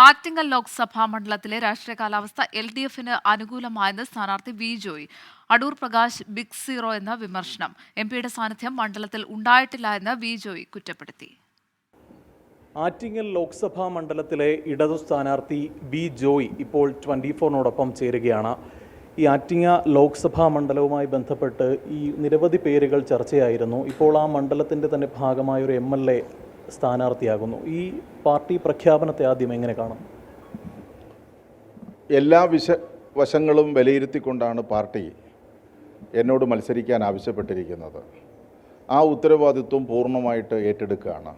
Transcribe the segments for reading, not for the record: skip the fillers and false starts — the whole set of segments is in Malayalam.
ആറ്റിങ്ങൽ ലോക്സഭാ മണ്ഡലത്തിലെ രാഷ്ട്രീയ കാലാവസ്ഥ LDFന് അനുകൂലമായെന്ന് സ്ഥാനാർത്ഥി V Joy. Adoor Prakash big zero എന്ന വിമർശനം. MP-യുടെ സാന്നിധ്യം മണ്ഡലത്തിൽ ഉണ്ടായിട്ടില്ല എന്ന് വി ജോയ് കുറ്റപ്പെടുത്തി. ആറ്റിങ്ങൽ ലോക്സഭാ മണ്ഡലത്തിലെ ഇടതു സ്ഥാനാർത്ഥി ബി ജോയ് ഇപ്പോൾ 24-നോടൊപ്പം ചേരുകയാണ്. ഈ ആറ്റിങ്ങ ലോക്സഭാ മണ്ഡലവുമായി ബന്ധപ്പെട്ട് ഈ നിരവധി പേരുകൾ ചർച്ചയായിരുന്നു. ഇപ്പോൾ ആ മണ്ഡലത്തിൻ്റെ തന്നെ ഭാഗമായ ഒരു MLA സ്ഥാനാർത്ഥിയാകുന്നു. ഈ പാർട്ടി പ്രഖ്യാപനത്തെ ആദ്യം എങ്ങനെ കാണും? എല്ലാ വശങ്ങളും വിലയിരുത്തിക്കൊണ്ടാണ് പാർട്ടി എന്നോട് മത്സരിക്കാൻ ആവശ്യപ്പെട്ടിരിക്കുന്നത്. ആ ഉത്തരവാദിത്വം പൂർണ്ണമായിട്ട് ഏറ്റെടുക്കുകയാണ്.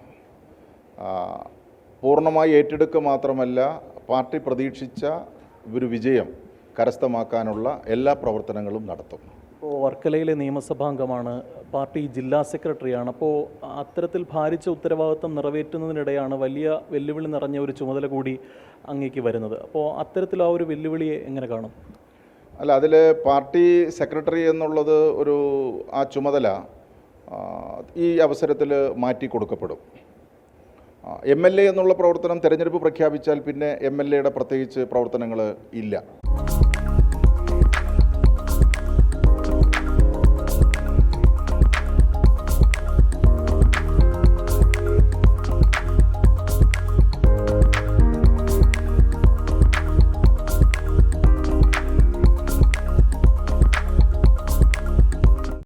പൂർണ്ണമായി ഏറ്റെടുക്കുക മാത്രമല്ല, പാർട്ടി പ്രതീക്ഷിച്ച ഒരു വിജയം കരസ്ഥമാക്കാനുള്ള എല്ലാ പ്രവർത്തനങ്ങളും നടത്തും. ഇപ്പോൾ വർക്കലയിലെ നിയമസഭാംഗമാണ്, പാർട്ടി ജില്ലാ സെക്രട്ടറിയാണ്. അപ്പോൾ അത്തരത്തിൽ ഭാരിച്ച ഉത്തരവാദിത്വം നിറവേറ്റുന്നതിനിടെയാണ് വലിയ വെല്ലുവിളി നിറഞ്ഞ ഒരു ചുമതല കൂടി അങ്ങേക്ക് വരുന്നത്. അപ്പോൾ അത്തരത്തിൽ ആ ഒരു വെല്ലുവിളിയെ എങ്ങനെ കാണും? അല്ല, അതിൽ പാർട്ടി സെക്രട്ടറി എന്നുള്ളത് ആ ചുമതല ഈ അവസരത്തിൽ മാറ്റി കൊടുക്കപ്പെടും. MLA എന്നുള്ള പ്രവർത്തനം തെരഞ്ഞെടുപ്പ് പ്രഖ്യാപിച്ചാൽ പിന്നെ MLAയുടെ പ്രത്യേകിച്ച് പ്രവർത്തനങ്ങൾ ഇല്ല.